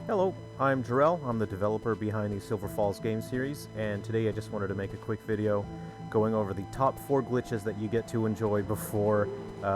Hello, I'm Jarrell. I'm the developer behind the Silver Falls game series, and today I just wanted to make a quick video going over the top 4 glitches that you get to enjoy before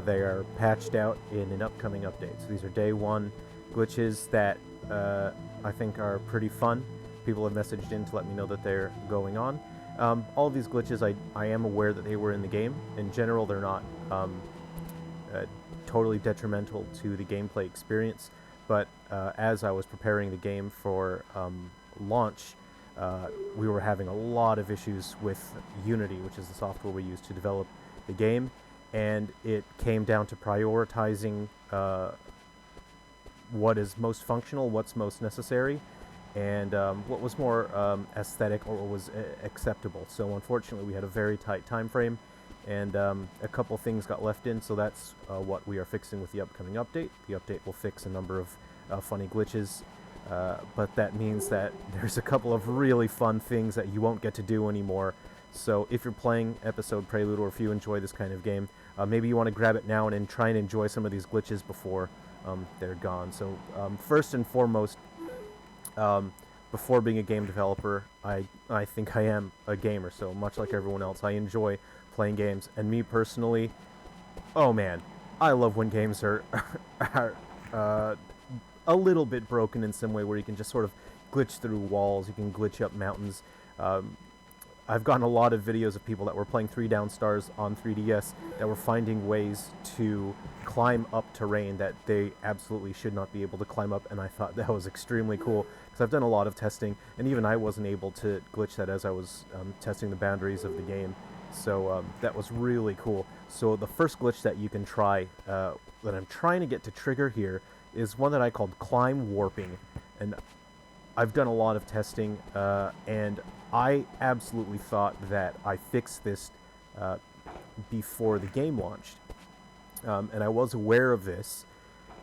they are patched out in an upcoming update. So these are day 1 glitches that I think are pretty fun. People have messaged in to let me know that they're going on. All of these glitches, I am aware that they were in the game. In general, they're not totally detrimental to the gameplay experience. But as I was preparing the game for launch, we were having a lot of issues with Unity, which is the software we use to develop the game, and it came down to prioritizing what is most functional, what's most necessary, and what was more aesthetic or what was acceptable. So unfortunately, we had a very tight time frame, and a couple things got left in, so that's what we are fixing with the upcoming update. The update will fix a number of funny glitches, but that means that there's a couple of really fun things that you won't get to do anymore. So if you're playing episode Prelude, or if you enjoy this kind of game, maybe you want to grab it now and try and enjoy some of these glitches before they're gone. So first and foremost, before being a game developer, I think I am a gamer, so much like everyone else, I enjoy playing games. And me personally, oh man, I love when games are a little bit broken in some way, where you can just sort of glitch through walls, you can glitch up mountains. I've gotten a lot of videos of people that were playing 3 Down Stars on 3DS that were finding ways to climb up terrain that they absolutely should not be able to climb up, and I thought that was extremely cool, because I've done a lot of testing, and even I wasn't able to glitch that as I was testing the boundaries of the game. So that was really cool. So the first glitch that you can try, that I'm trying to get to trigger here, is one that I called climb warping. And I've done a lot of testing, and I absolutely thought that I fixed this before the game launched. And I was aware of this,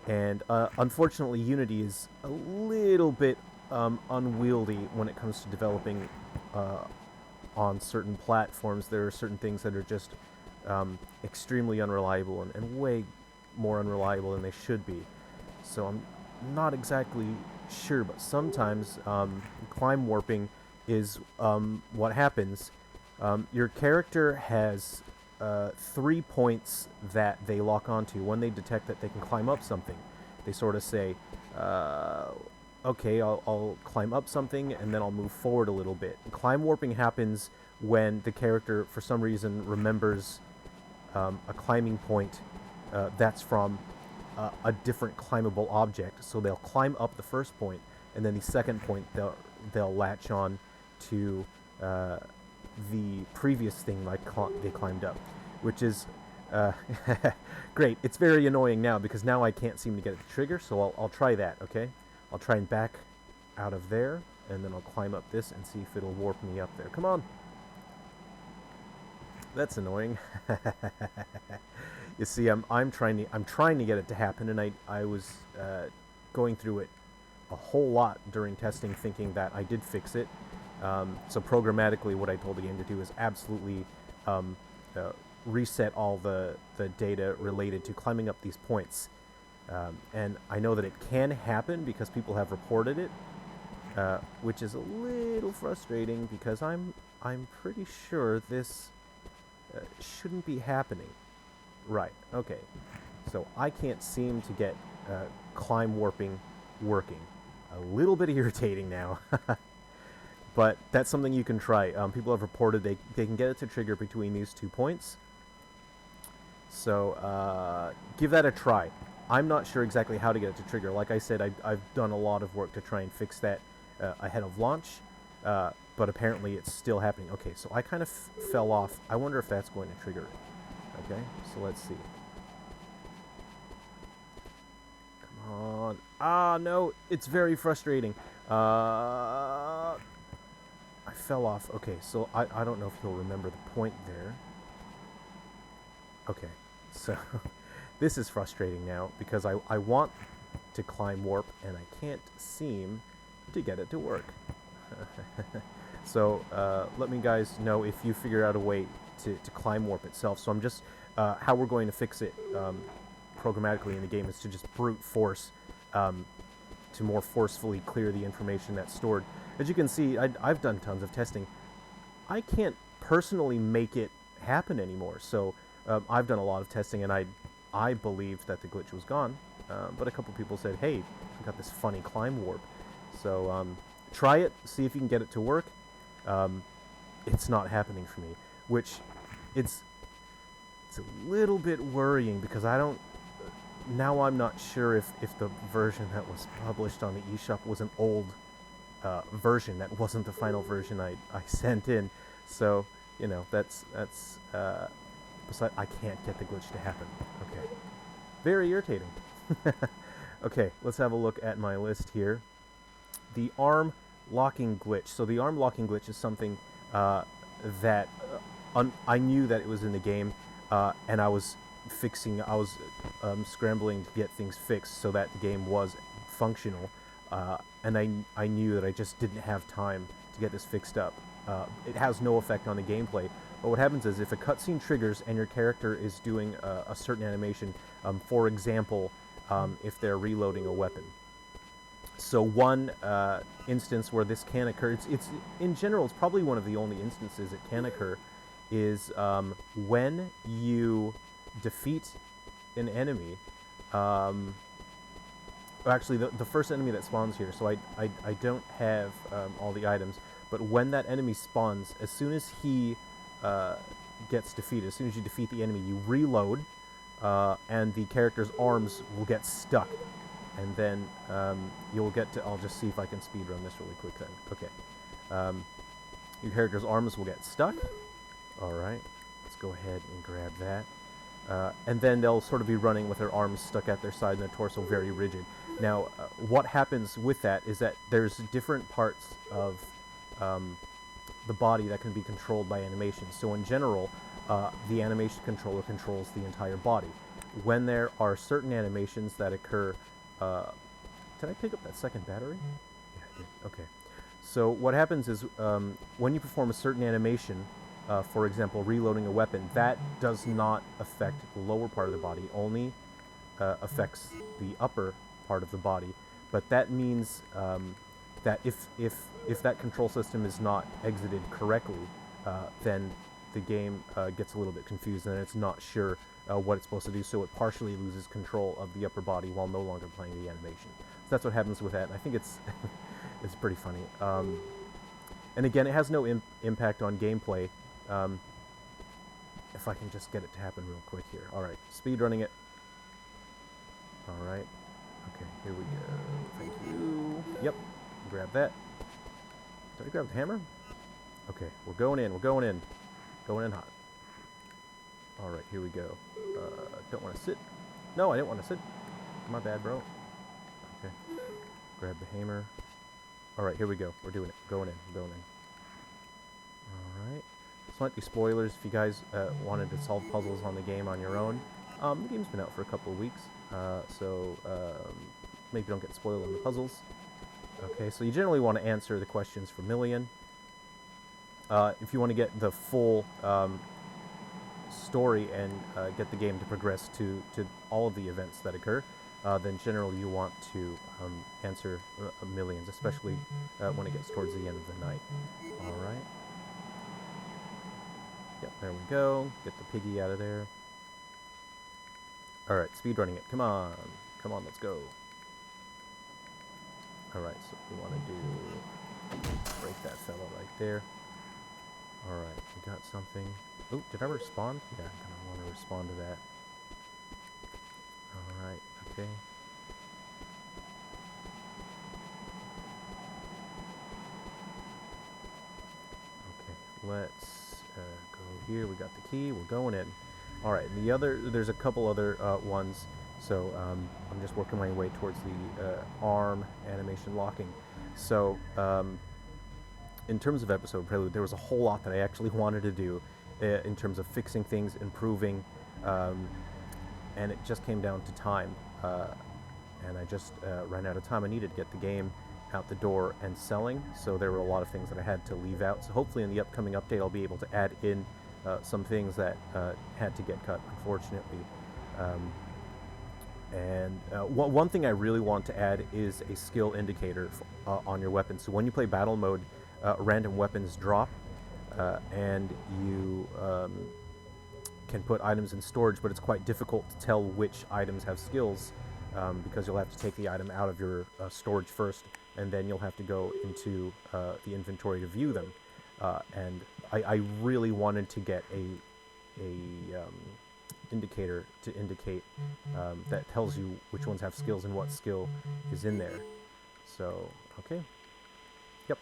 and unfortunately Unity is a little bit unwieldy when it comes to developing on certain platforms. There are certain things that are just extremely unreliable, and way more unreliable than they should be. So I'm not exactly sure, but sometimes climb warping is what happens. Your character has 3 points that they lock onto when they detect that they can climb up something. They sort of say, okay, I'll climb up something, and then I'll move forward a little bit. Climb warping happens when the character, for some reason, remembers a climbing point that's from a different climbable object. So they'll climb up the first point, and then the second point they'll latch on to the previous thing like they climbed up, which is great. It's very annoying now, because now I can't seem to get it to trigger, so I'll try that, okay? I'll try and back out of there, and then I'll climb up this and see if it'll warp me up there. Come on! That's annoying. You see, I'm trying to get it to happen, and I was going through it a whole lot during testing, thinking that I did fix it. So programmatically, what I told the game to do is absolutely reset all the data related to climbing up these points. And I know that it can happen because people have reported it, which is a little frustrating, because I'm pretty sure this shouldn't be happening. Right, okay. So I can't seem to get climb warping working. A little bit irritating now. But that's something you can try. People have reported they can get it to trigger between these 2 points. So give that a try. I'm not sure exactly how to get it to trigger. Like I said, I've done a lot of work to try and fix that ahead of launch, but apparently it's still happening. Okay, so I kind of fell off. I wonder if that's going to trigger it. Okay, so let's see. Come on. Ah, no, it's very frustrating. I fell off. Okay, so I don't know if you'll remember the point there. Okay, so this is frustrating now, because I want to climb warp, and I can't seem to get it to work. So let me guys know if you figure out a way to climb warp itself. So I'm just how we're going to fix it programmatically in the game is to just brute force to more forcefully clear the information that's stored. As you can see, I've done tons of testing. I can't personally make it happen anymore. So I've done a lot of testing, and I believed that the glitch was gone. But a couple people said, hey, I got this funny climb warp. So try it, see if you can get it to work. It's not happening for me, which it's a little bit worrying, because now I'm not sure if the version that was published on the eShop was an old version that wasn't the final version I sent in. So, you know, that's I can't get the glitch to happen. Okay. Very irritating. Okay, let's have a look at my list here. The arm locking glitch. So the arm locking glitch is something that I knew that it was in the game, and I was scrambling to get things fixed so that the game was functional, and I knew that I just didn't have time to get this fixed up. It has no effect on the gameplay, but what happens is if a cutscene triggers and your character is doing a certain animation, for example, if they're reloading a weapon. So one instance where this can occur, it's in general, it's probably one of the only instances it can occur, is when you defeat an enemy. Actually, the first enemy that spawns here, so I don't have all the items, but when that enemy spawns, as soon as he gets defeated, as soon as you defeat the enemy, you reload, and the character's arms will get stuck. And then you'll get to, I'll just see if I can speedrun this really quick then. Okay. Your character's arms will get stuck. Alright, let's go ahead and grab that. And then they'll sort of be running with their arms stuck at their side and their torso very rigid. Now, what happens with that is that there's different parts of the body that can be controlled by animation. So in general, the animation controller controls the entire body. When there are certain animations that occur... did I pick up that second battery? Yeah, I did. Okay. So what happens is when you perform a certain animation, for example, reloading a weapon, that does not affect the lower part of the body, only affects the upper part of the body. But that means that if that control system is not exited correctly, then the game gets a little bit confused and it's not sure what it's supposed to do, so it partially loses control of the upper body while no longer playing the animation. So that's what happens with that, and I think it's it's pretty funny. And again, it has no impact on gameplay. If I can just get it to happen real quick here. Alright, speedrunning it. Alright. Okay, here we go. Thank you. Yep, grab that. Did I grab the hammer? Okay, we're going in, we're going in. Going in hot. Alright, here we go. Don't want to sit. No, I didn't want to sit. My bad, bro. Okay. Grab the hammer. Alright, here we go. We're doing it. Going in. Going in. Alright. This might be spoilers if you guys wanted to solve puzzles on the game on your own. The game's been out for a couple of weeks, so maybe don't get spoiled on the puzzles. Okay, so you generally want to answer the questions for Million. If you want to get the full story and get the game to progress to all of the events that occur, then generally you want to answer Millions, especially when it gets towards the end of the night. Alright. Yep, there we go. Get the piggy out of there. Alright, speedrunning it. Come on. Come on, let's go. Alright, so we want to do... break that fella right there. Alright, we got something. Oh, did I respond? Yeah, I'm going to want to respond to that. Alright, okay. Okay, let's go here. We got the key. We're going in. Alright, and there's a couple other ones. So I'm just working my way towards the arm animation locking. So in terms of episode Prelude, there was a whole lot that I actually wanted to do in terms of fixing things, improving, and it just came down to time. And I just ran out of time. I needed to get the game out the door and selling, so there were a lot of things that I had to leave out. So hopefully in the upcoming update I'll be able to add in some things that had to get cut, unfortunately. And one thing I really want to add is a skill indicator on your weapon. So when you play battle mode, random weapons drop, and you can put items in storage, but it's quite difficult to tell which items have skills, because you'll have to take the item out of your storage first, and then you'll have to go into the inventory to view them. And I really wanted to get a indicator to indicate that tells you which ones have skills and what skill is in there. So, okay. Yep.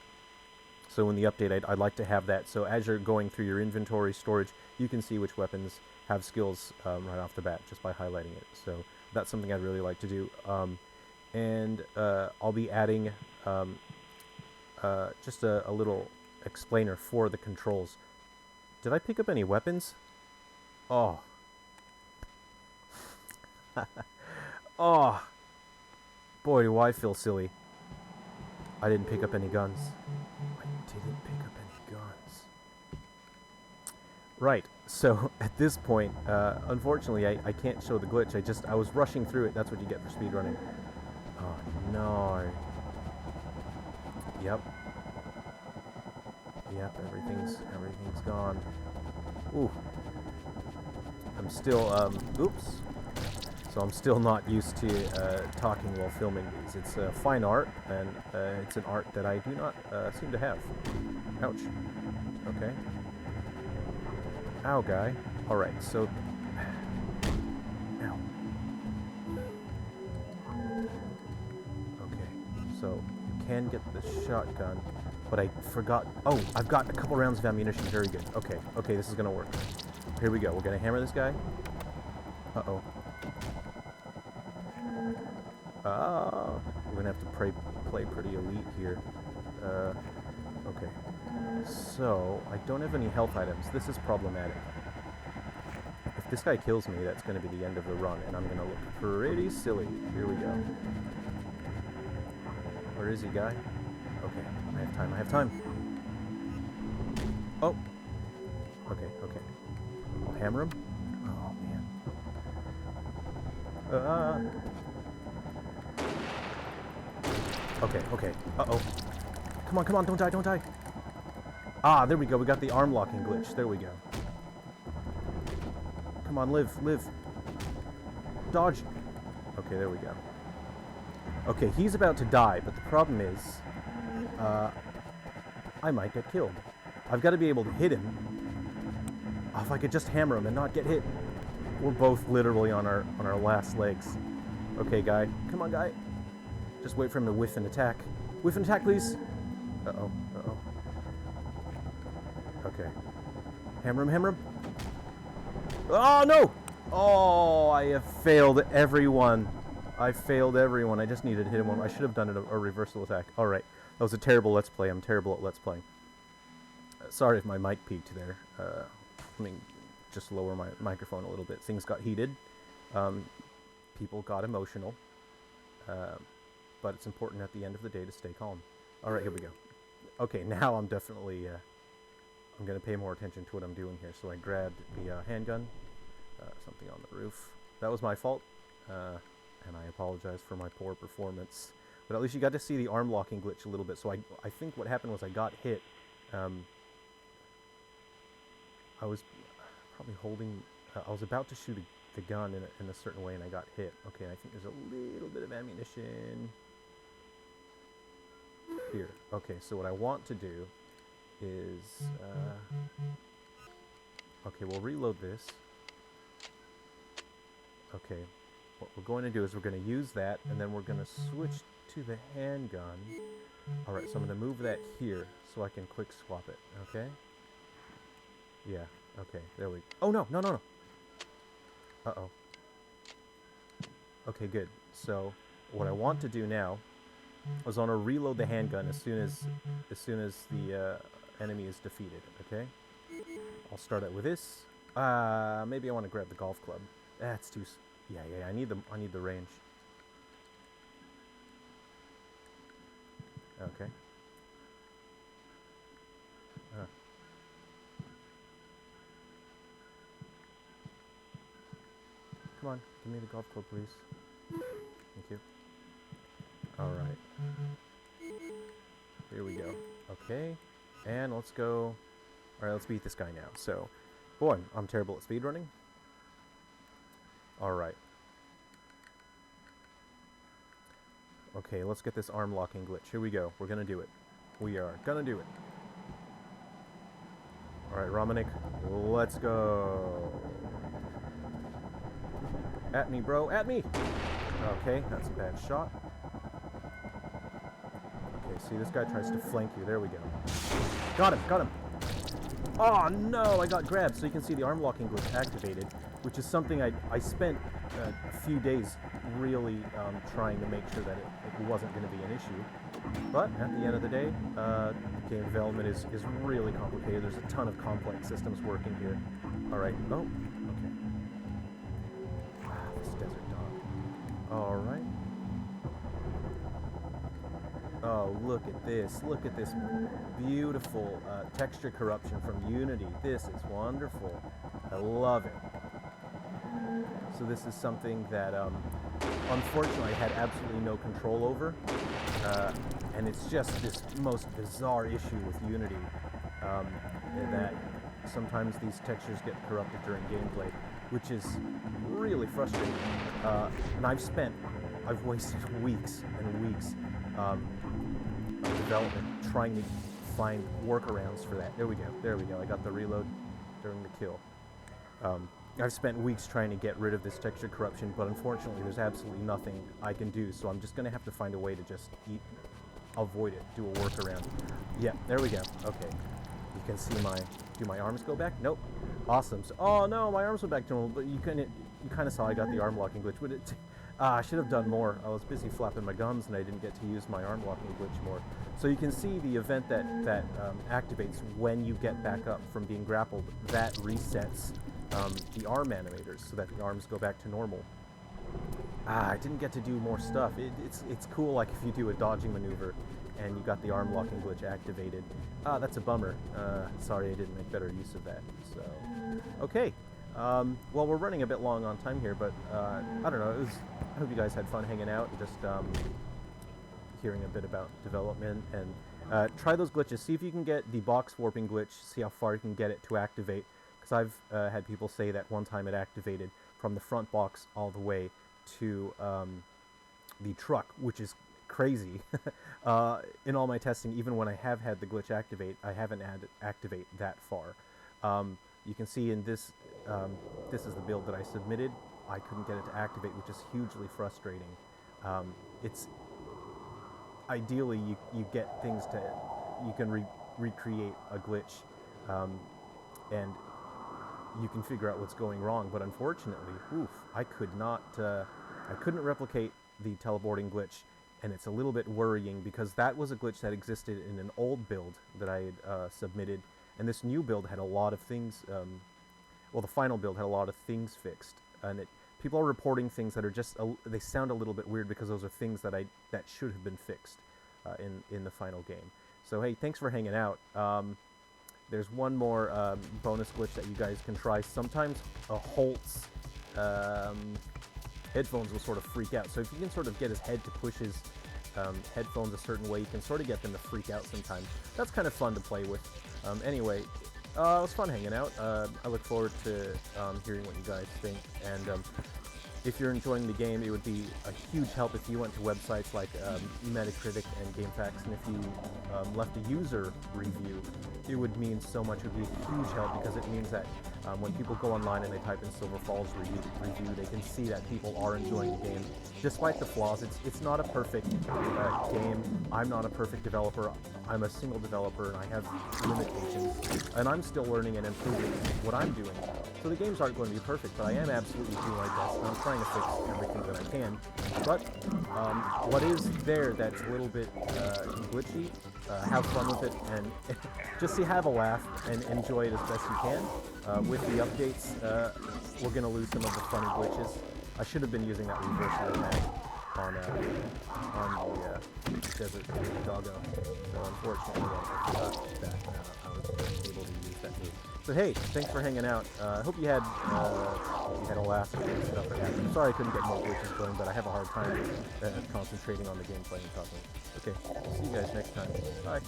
So in the update, I'd like to have that. So as you're going through your inventory storage, you can see which weapons have skills right off the bat just by highlighting it. So that's something I'd really like to do. And I'll be adding just a little explainer for the controls. Did I pick up any weapons? Oh. Oh. Boy, do I feel silly. I didn't pick up any guns. I didn't pick up any guns. Right, so at this point, unfortunately, I can't show the glitch. I was rushing through it. That's what you get for speedrunning. Oh, no. Yep. Yep, everything's gone. Ooh. I'm still, oops. So I'm still not used to talking while filming these. It's fine art, and it's an art that I do not seem to have. Ouch. Okay. Ow, guy. Alright, so... Ow. Okay, so you can get the shotgun, but I forgot... Oh, I've got a couple rounds of ammunition. Very good. Okay, okay, this is gonna work. Here we go. We're gonna hammer this guy. Uh-oh. We're gonna have to play pretty elite here. Okay. So, I don't have any health items. This is problematic. If this guy kills me, that's gonna be the end of the run, and I'm gonna look pretty silly. Here we go. Where is he, guy? Okay, I have time. Oh! Okay, okay. I'll hammer him. Oh, man. Okay, okay. Uh-oh. Come on, don't die. Ah, there we go. We got the arm locking glitch. There we go. Come on, live. Dodge. Okay, there we go. Okay, he's about to die, but the problem is, I might get killed. I've got to be able to hit him. Oh, if I could just hammer him and not get hit. We're both literally on our last legs. Okay, guy. Come on, guy. Just wait for him to whiff and attack. Whiff and attack, please. Uh-oh. Okay. Hammer him. Oh, no! Oh, I have failed everyone. I just needed to hit him one. I should have done a reversal attack. Alright. That was a terrible Let's Play. I'm terrible at Let's Playing. Sorry if my mic peaked there. Let me just lower my microphone a little bit. Things got heated. People got emotional. But it's important at the end of the day to stay calm. Alright, here we go. Okay, now I'm definitely... I'm going to pay more attention to what I'm doing here. So I grabbed the handgun. Something on the roof. That was my fault. And I apologize for my poor performance. But at least you got to see the arm locking glitch a little bit. So I think what happened was I got hit. I was probably holding... I was about to shoot the gun in a certain way and I got hit. Okay, I think there's a little bit of ammunition here. Okay, so what I want to do is... okay, we'll reload this. Okay, what we're going to do is we're going to use that, and then we're going to switch to the handgun. Alright, so I'm going to move that here, so I can quick swap it, okay? Yeah, okay, there we go. Oh, no! Uh-oh. Okay, good. So, what I want to do now is I want to reload the handgun as soon as the enemy is defeated, okay? I'll start out with this. Maybe I want to grab the golf club. That's too... Yeah, I need the range. Okay. Come on, give me the golf club, please. Okay, and let's go. Alright, let's beat this guy now. So, boy, I'm terrible at speedrunning. Alright. Okay, let's get this arm locking glitch. Here we go. We're gonna do it. We are gonna do it. Alright, Romanik, let's go. At me, bro, at me! Okay, that's a bad shot. Okay, see, this guy tries to flank you. There we go. Got him, got him! Oh, no, I got grabbed. So you can see the arm locking glitch activated, which is something I spent a few days really trying to make sure that it wasn't going to be an issue. But at the end of the day, game development is really complicated. There's a ton of complex systems working here. Alright, oh, okay. This desert dog. Alright. Oh, look at this. Look at this beautiful texture corruption from Unity. This is wonderful. I love it. So this is something that, unfortunately, I had absolutely no control over. And it's just this most bizarre issue with Unity, in that sometimes these textures get corrupted during gameplay, which is really frustrating. And I've wasted weeks and weeks of development trying to find workarounds for that. There we go. I got the reload during the kill. I've spent weeks trying to get rid of this texture corruption, but unfortunately there's absolutely nothing I can do, so I'm just going to have to find a way to just avoid it, do a workaround. Yeah, there we go. Okay. You can see do my arms go back? Nope. Awesome. So, oh no, my arms went back to normal, but you kind of saw I got the arm locking glitch. I should have done more. I was busy flapping my gums and I didn't get to use my arm locking glitch more. So you can see the event that activates when you get back up from being grappled. That resets the arm animators so that the arms go back to normal. I didn't get to do more stuff. It's cool, like if you do a dodging maneuver and you got the arm locking glitch activated. That's a bummer. Sorry I didn't make better use of that. So, okay. Well, we're running a bit long on time here, but I don't know. I hope you guys had fun hanging out and just hearing a bit about development. And try those glitches. See if you can get the box warping glitch. See how far you can get it to activate. Because I've had people say that one time it activated from the front box all the way to the truck, which is crazy. In all my testing, even when I have had the glitch activate, I haven't had it activate that far. You can see in this, this is the build that I submitted. I couldn't get it to activate, which is hugely frustrating. It's ideally you get things to, you can recreate a glitch, and you can figure out what's going wrong. But unfortunately, I couldn't replicate the teleporting glitch, and it's a little bit worrying because that was a glitch that existed in an old build that I had submitted. And this new build had a lot of things, well, the final build had a lot of things fixed. And people are reporting things that are just, they sound a little bit weird because those are things that should have been fixed in the final game. So hey, thanks for hanging out. There's one more bonus glitch that you guys can try. Sometimes a Holt's headphones will sort of freak out. So if you can sort of get his head to push his headphones a certain way, you can sort of get them to freak out sometimes. That's kind of fun to play with. Anyway, it was fun hanging out. I look forward to hearing what you guys think. And if you're enjoying the game, it would be a huge help if you went to websites like Metacritic and GameFAQs, and if you left a user review, it would mean so much. It would be a huge help because it means that when people go online and they type in Silver Falls review, they can see that people are enjoying the game, despite the flaws. It's not a perfect game. I'm not a perfect developer. I'm a single developer, and I have limitations, and I'm still learning and improving what I'm doing. So the games aren't going to be perfect, but I am absolutely doing my best, and I'm trying to fix everything that I can. But what is there that's a little bit glitchy, have fun with it, and just have a laugh and enjoy it as best you can. With the updates, we're going to lose some of the funny glitches. I should have been using that reversal attack on the desert doggo. So unfortunately, I forgot that I was able to use that move. So hey, thanks for hanging out. I hope you had a laugh and stuff like that. I'm sorry I couldn't get more glitches going, but I have a hard time concentrating on the gameplay and talking. Okay, see you guys next time. Bye.